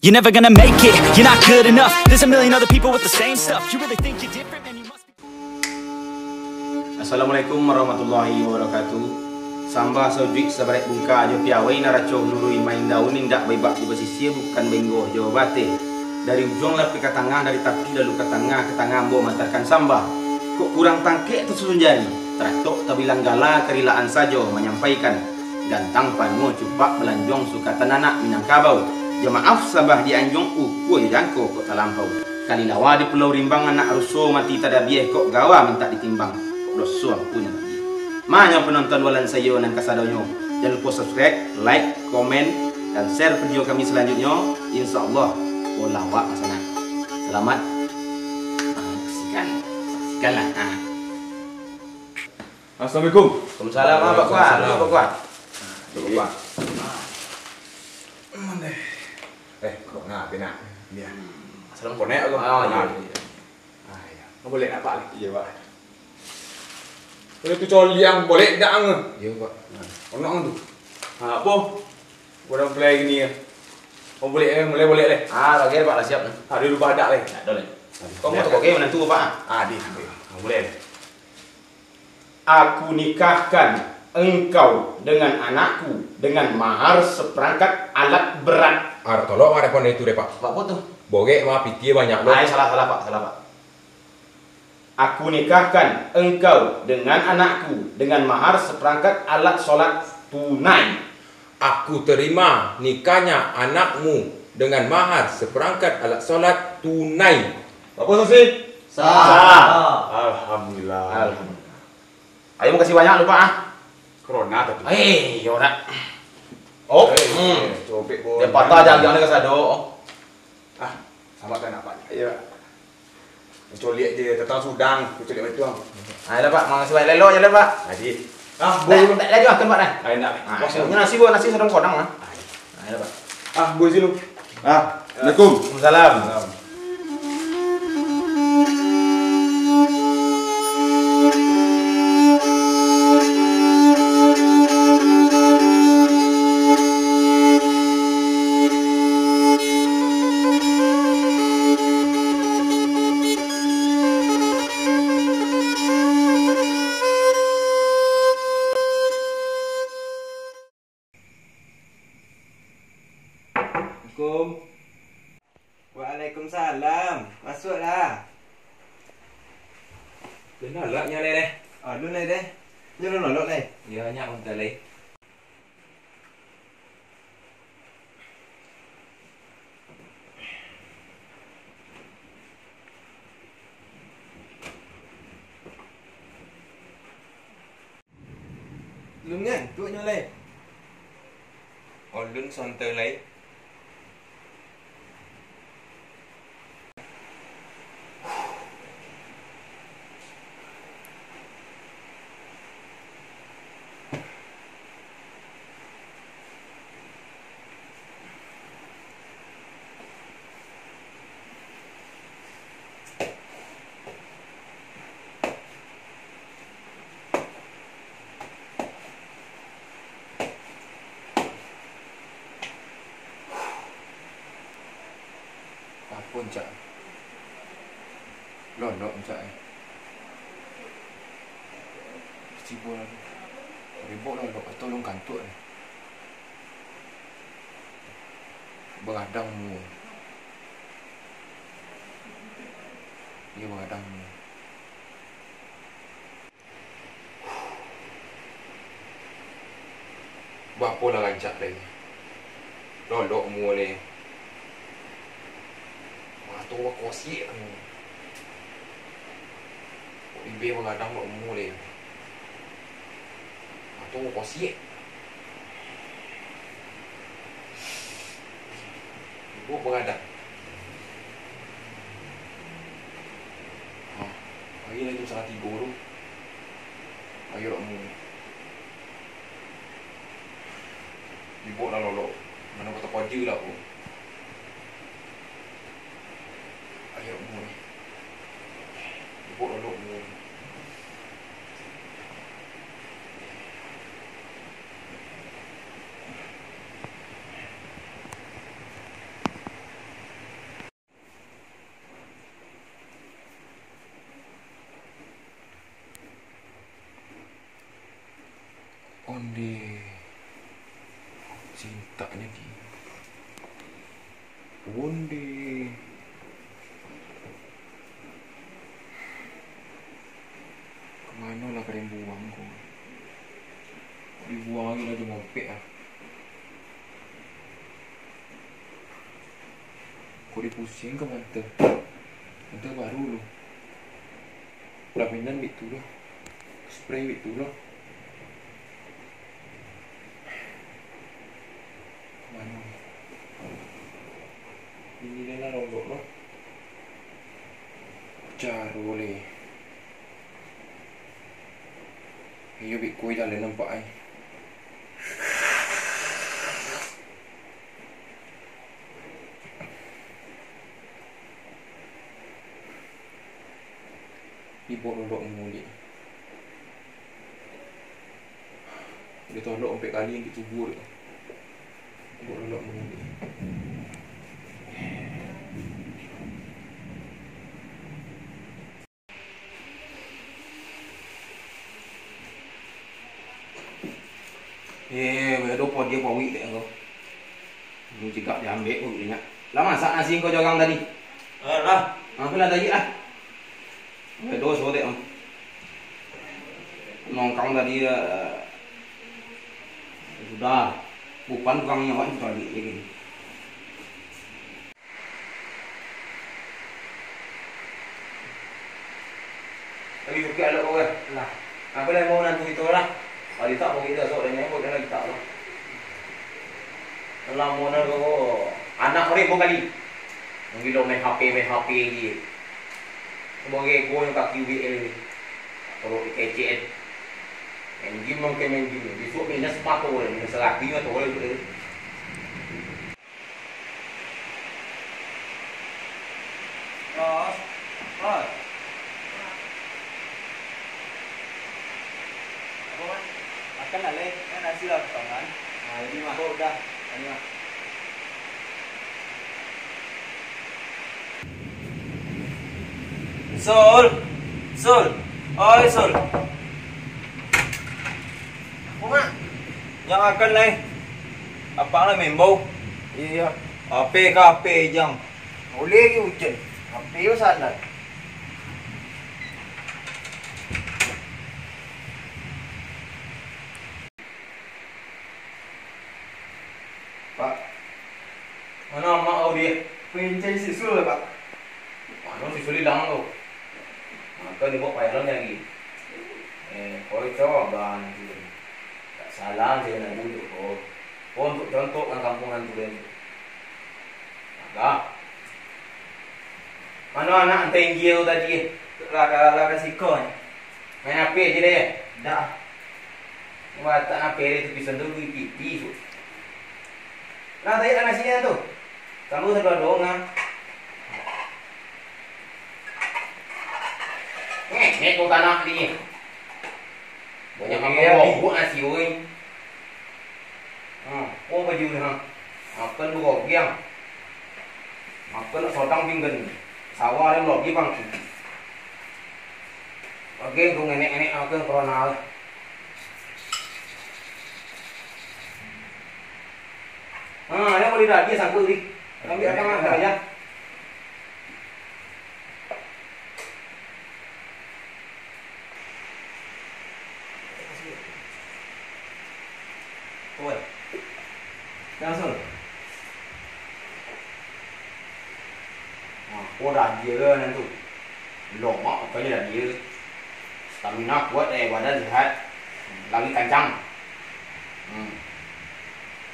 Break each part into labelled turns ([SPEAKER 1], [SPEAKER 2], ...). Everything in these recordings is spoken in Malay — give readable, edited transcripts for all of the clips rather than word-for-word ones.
[SPEAKER 1] You're never gonna make it, you're not good enough. There's a million other people with the same stuff. You really think you're different, man, you must be.
[SPEAKER 2] Assalamualaikum warahmatullahi wabarakatuh. Samba sojik sabarek bungka jo piawai naraco lurui main daun indak baibak di basisia bukan benggo jo bate. Dari ujung lah ke tengah, dari tapi lalu ke tengah ambo mantarkan samba. Kok kurang tangke tersusun jari. Teratok tabilang gala kerilaan sajo menyampaikan. Gantang panmu cupak belanjong suka tenanak minangkabau. Jemaaf sabah di anjong uku jangko kok talampau. Kali lawa di Pulau Rimbang anak rusuh mati tada bieh kok gawa minta ditimbang. Kok dosu ampun. Mahnya penonton walan sayo nan kasadonyo. Jangan lupa subscribe, like, komen dan share video kami selanjutnya. Insyaallah bola wak masana. Selamat saksikanlah.
[SPEAKER 3] Assalamualaikum.
[SPEAKER 2] Waalaikumsalam Pak Kuat. Pak Kuat.
[SPEAKER 3] Coba. Kok ngapain nak? Dia. Salam konek aku.
[SPEAKER 2] Oh iya.
[SPEAKER 3] Iya. Nggak boleh apa lagi? Iya, Pak. Boleh tu coli yang boleh tak ang? Iya, Pak. Ono tu. Apa? Gua play gini ya. Oh boleh boleh.
[SPEAKER 2] Lagi Pak lah siap.
[SPEAKER 3] Ada lupa ada leh.
[SPEAKER 2] Ada leh. Kau mau toko game menentu Pak?
[SPEAKER 3] Di. Boleh.
[SPEAKER 2] Aku nikahkan engkau dengan anakku dengan mahar seperangkat alat berat.
[SPEAKER 3] Tolong ada pon itu deh, Pak.
[SPEAKER 2] Apa tuh?
[SPEAKER 3] Boge mah piti banyak loh.
[SPEAKER 2] Salah Pak. Aku nikahkan engkau dengan anakku dengan mahar seperangkat alat sholat tunai.
[SPEAKER 3] Aku terima nikahnya anakmu dengan mahar seperangkat alat sholat tunai. Apa sih?
[SPEAKER 2] Sah.
[SPEAKER 3] Alhamdulillah.
[SPEAKER 2] Ayo mau kasih banyak lupa
[SPEAKER 3] Corona tapi.
[SPEAKER 2] Yaudah.
[SPEAKER 3] Cobek bol.
[SPEAKER 2] Dia patah jangan kasado.
[SPEAKER 3] Sama kan apa? Iya. Coli aja tetang sudang, coli itu.
[SPEAKER 2] Ayo Pak, makasih banyak lelo aja Pak.
[SPEAKER 3] Jadi.
[SPEAKER 2] Boleh lagi makan Pak dah.
[SPEAKER 3] Enak.
[SPEAKER 2] Maksudnya nasi sedang kodang lah. Ayo Pak.
[SPEAKER 3] Boy sini.
[SPEAKER 2] Assalamualaikum. Waalaikumsalam.
[SPEAKER 4] Waalaikumsalam. Masuklah.
[SPEAKER 3] Benar lah nya leh.
[SPEAKER 4] Lu này đây. Như nó nổi lộn này.
[SPEAKER 3] Ya nya unta leh.
[SPEAKER 4] Lưng nha, tụi nhau lên.
[SPEAKER 3] Lưng son tơ lấy. Puncak londok puncak cibol ribut londok tolong kantuk beradangmu dia beradangmu berapa lah rancak lagi londokmu ni tua kosi kamu. Ibe mengadang lo mulai. Tua kosi. Ibu mengadang. Lagi lagi salah tiga tu. Ayo kamu. Ibu dah lolo. Mana kata kerja lah aku. Ayo mu. Ibu lalu mu. Undi. Kemana lah kalian buang kok? Dibuang lagi lah di ngopek ah. Kok dipusing ke mantep? Mantep baru loh. Pelaminan itu loh. Spray itu loh. Kemana? Ini dia lah ronggok loh. Jaru leh. Iyo bị cùi ra lên nampak ai. Ibu lolok muli. Dia tolok sampai kali yang ditubur. Ibu lolok muli.
[SPEAKER 2] Bây giờ pon dia bawi dek kau. Ni cakap dia ambil pun dia nak. Lah masak nasi kau jagang tadi.
[SPEAKER 4] Lah.
[SPEAKER 2] Apa lah tadi lah. Kedua so dek. Nongkrong tadi sudah. Bukan tukangnya awak sudah balik lagi. Tapi bukit alok kau kan?
[SPEAKER 4] Lah.
[SPEAKER 2] Apa lah mau nanti itu lah. Kalau tak mau kita sok dengan buat lagi tak lah. Kalau mau nak kau anak mereka kali. Mungkin main HP lagi. Sebagai gua yang kaki UBL ni. Kalau KCN. Main game mungkin main game. Besok minus 4 orang. Minus lagi tu orang tu.
[SPEAKER 4] Ros. Ros. Apa man? Makan lah leh. Kan nasi lah potongan. Nah ini mah udah. Ini mah. Sul. Sul. Oi Sul. Apa mak? Yang akan leh. Apa lah membau? Iya. AP jam. Boleh ke hujan? AP yo salah.
[SPEAKER 2] Pak. Mana mak kau dia?
[SPEAKER 4] Pencen sisul lah pak.
[SPEAKER 2] Mana si Suli dah tu. Maka dia buat payah lagi. Kau coba nanti. Tak salah dia nak bujuk kau. Kau untuk contoh kan kampungan tu dia. Agak. Mana anak tinggi tu tadi?
[SPEAKER 4] Lah kasih kau.
[SPEAKER 2] Main apa je dia?
[SPEAKER 4] Dah.
[SPEAKER 2] Wah tak apa dia tu bisa dulu pipi tu. Lah tadi kan nasinya tu. Kamu sedar dong ah. Ni kau tanah ni. Banyak apa buat nasi oi. Oh baju ni ha. Makan dua giang. Makan sotang pinggan. Sawah dia lagi bang. Oke, kau nenek makan corona. Dia boleh dah dia sangkut di. Ambil akan makan aja.
[SPEAKER 4] Oi. Langsung.
[SPEAKER 2] Kau dah dia ke nanti. Lama kau dah dia. Stamina kuat badan sehat. Lagi kencang.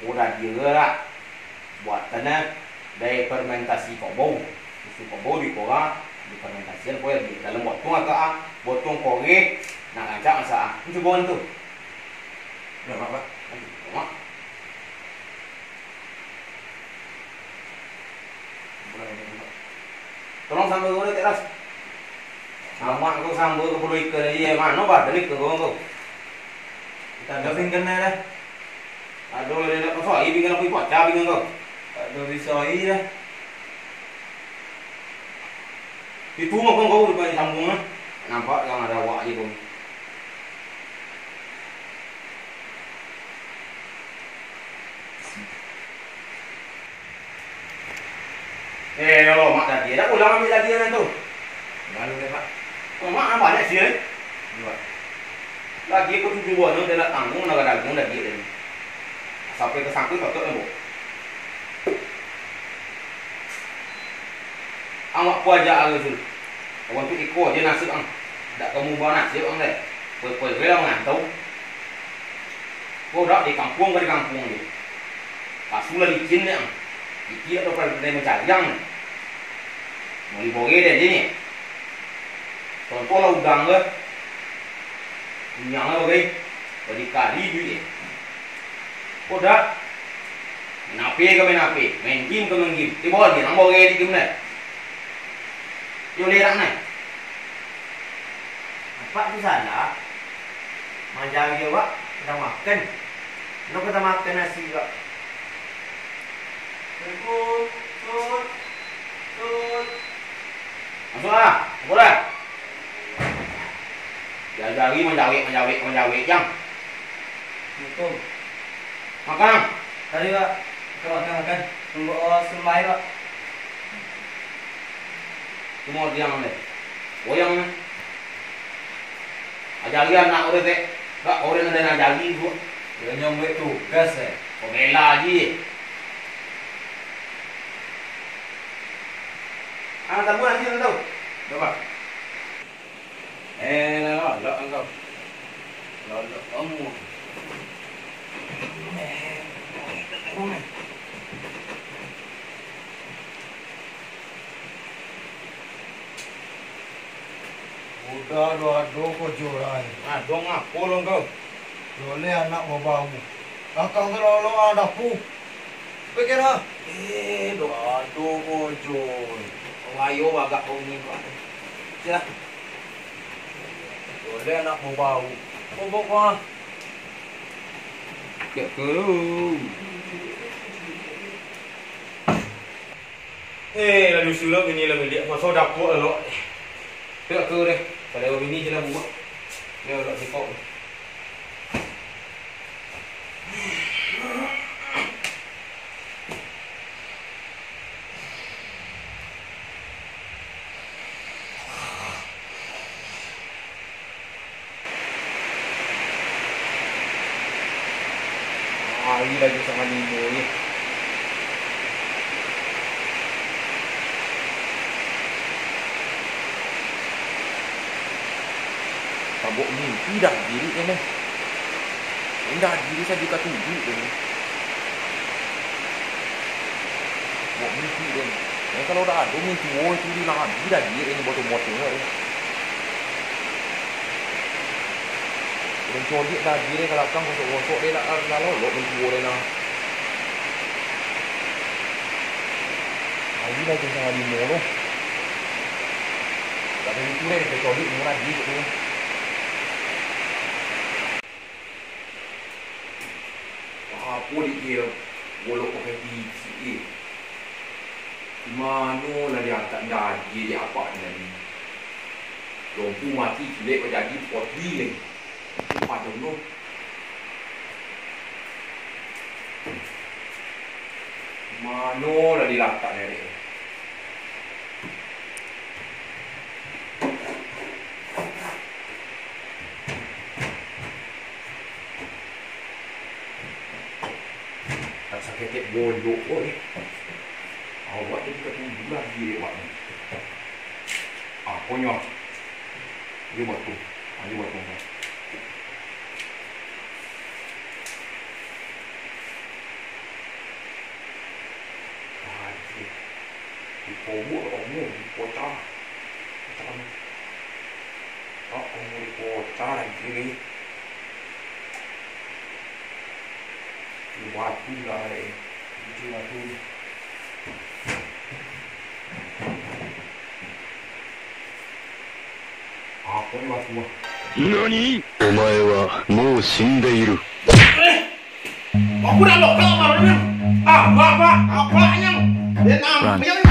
[SPEAKER 2] Kau dah dia lah. Buat tanah dari fermentasi kobau. Susu kobau di korang. Di fermentasi kau di dalam botong atau botong korek. Nak ngacak masa. Ini cuba tu.
[SPEAKER 4] Dah pak.
[SPEAKER 2] Mak. Tolong sambal kau tak ras. Sama kau sambal kau perlu ikan aja. Mana bah dari kau.
[SPEAKER 4] Kita ada pinggan dah.
[SPEAKER 2] Aduh dia nak kau ini pinggan aku ikut cah pinggan kau.
[SPEAKER 4] Ada risoi dah.
[SPEAKER 2] Itu mah kau depan sambung ah. Nampak yang ada awak je pun. Lo mak tadi, dah pulang ambil lagi kan tu.
[SPEAKER 3] Malu deh Pak.
[SPEAKER 2] Oh, mak banyak sih.
[SPEAKER 3] Dua.
[SPEAKER 2] Lagi aku tujuh buah tu dia nak tanggung nak dagang dah dia tadi. Sampai ke sangkut patut nak bu. Awak puaja aku tu. Awak tu ikut je nasib ang. Tak kamu bawa nasib ang deh. Poi-poi lah ngantau. Kau dah di kampung ke di kampung ni. Pasulah licin ni ang. Iki atau pada mencari yang. Mau dibawa deh ni. Contoh lah udang ke. Yang lah bagai. Bagi kali duit. Kau dah. Main api ke main api. Main game ke main game. Di bawah ni. Nang bawa di game ni. Yo lerang ni.
[SPEAKER 4] Pak tu salah. Macam dia Pak, kita makan. Kenapa kita makan nasi Pak? Tut.
[SPEAKER 2] Masuk lah. Boleh. Jari menjawik jam.
[SPEAKER 4] Assalamualaikum.
[SPEAKER 2] Makan.
[SPEAKER 4] Tadi Pak, kita makan. Tunggu semai Pak.
[SPEAKER 2] Semua diam ni. Goyang ni. Ajari anak orang tu. Tak orang ada nak ajari tu.
[SPEAKER 4] Dia nyambut tugas
[SPEAKER 2] Kau bela je. Anak tamu nanti nak tahu. Coba. Lok engkau. Lok kamu.
[SPEAKER 5] Udah aduh kau jurai.
[SPEAKER 2] Dong apa lo kau?
[SPEAKER 5] Boleh anak mau bau. Akang terlalu anakku. Pikir ah.
[SPEAKER 2] Aduh bojol. Ayo agak kau ni kau. Sia.
[SPEAKER 5] Boleh anak mau bau. Bobok mah.
[SPEAKER 2] Kek lu. Lalu sulap ini lah milik. Masuk dapur lo. Kek ke deh. Kalau ini je lah buat. Dia agak sikok. Hari lagi sama Nino ni.
[SPEAKER 3] Tabuk mimpi dah diri kan eh. Indah diri saja kat tunjuk kan. Tabuk mimpi kan. Kalau dah ada mimpi itu di lagi dah diri ni botol-botol ni. Dan codit dah diri kalau kang gosok-gosok dia nak lalu mimpi dia nak. Hari dah jam 5 tu. Tak ada mimpi dia codit murah diri tu. Apa dia bolok pakai biji mana lah dia tak jadi dia apa ni lampu mati jelek kau jadi poti ni pada tu mana lah dia letak ni dia sakit bodoh ni. Awak jadi ketemu lagi dia buat ni. Pokoknya dia buat tu. Dia buat tu. Di pokok kamu, di pocah. Macam kamu di pocah lagi ni. Waktu lah itu waktu apa ni waktu
[SPEAKER 6] Nani? お前はもう死んでいる。
[SPEAKER 2] Aku dah lok kau malam ni. Apa yang dia nak yang ni?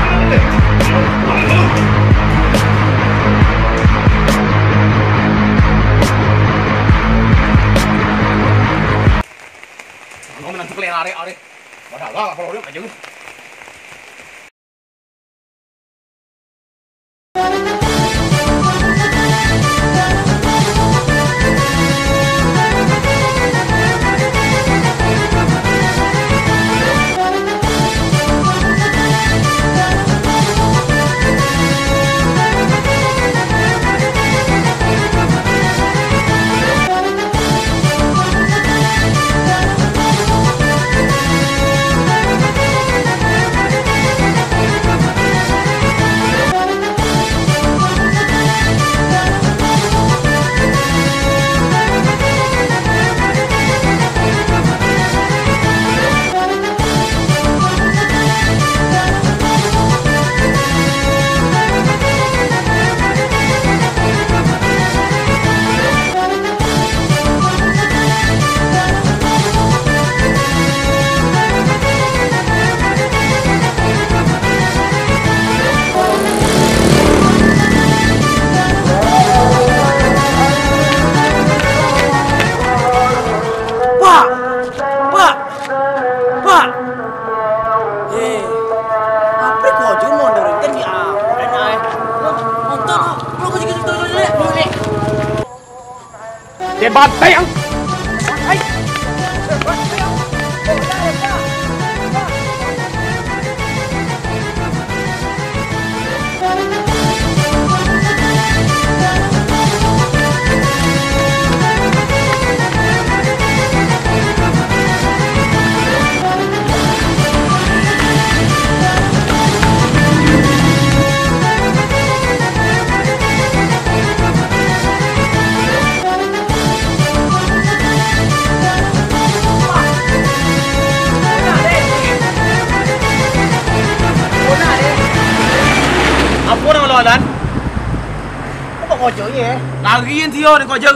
[SPEAKER 2] Kau menang tu pelai are. Padahal lah kalau dia aja.
[SPEAKER 3] Saya bantai ang. Apa nama lawan?
[SPEAKER 5] Kau kau je ye.
[SPEAKER 3] Lagi yang Tio ni kau je.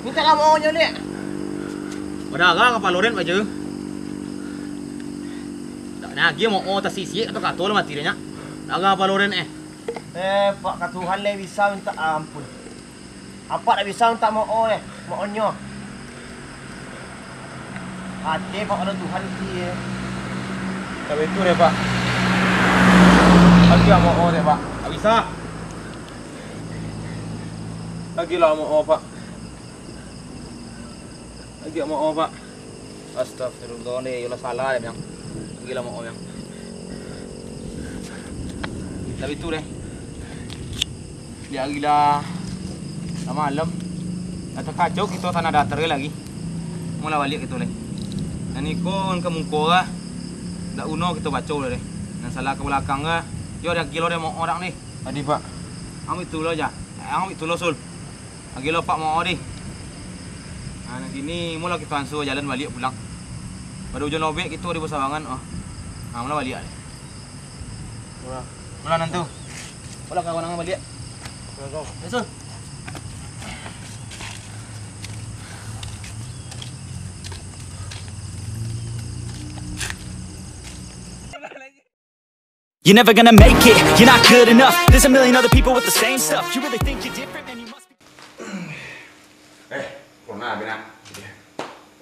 [SPEAKER 5] Minta kamu je ni.
[SPEAKER 3] Pedagang apa loren aja. Tak nak dia mau tak sisi atau kato lah mati dia nya. Dagang apa loren
[SPEAKER 5] Pak Katuhan le bisa minta ampun. Apa tak bisa minta mau maunya. Hati Pak ada Tuhan dia.
[SPEAKER 3] Tapi itu deh Pak. Lagi mau deh Pak. Tak bisa. Lagi lah mau Pak. Lagi mau Pak. Astagfirullah ni, yolah salah deh yang. Lagi lah mau yang. Tapi itu deh. Dia gila. Dah malam. Dah terkacau kita tanah datar lagi. Mula balik kita lagi. Dan ikon ke mungko lah. Dah uno kita baca deh. Dan salah ke belakang lah. Yo dah kilo deh mau orang ni.
[SPEAKER 2] Tadi Pak.
[SPEAKER 3] Ambil itu lo aja. Ambil itu lo sul. Lagi lo Pak mau di. Nah gini mula kita langsung jalan balik pulang. Pada ujung lobek kita di Pasawangan. Nah mula balik deh. Mula nanti. Mula kawan-kawan balik.
[SPEAKER 5] Go.
[SPEAKER 3] Betul.
[SPEAKER 1] You're never gonna make it, you're not good enough. There's a million other people with the same stuff. You really think you're different, man, you must be.
[SPEAKER 3] Corona bina.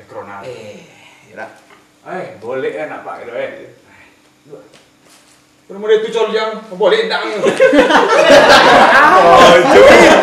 [SPEAKER 3] Corona. Ya. Boleh nak Pak gitu Kalau mau dia tu yang boleh dah. Oh, cuy.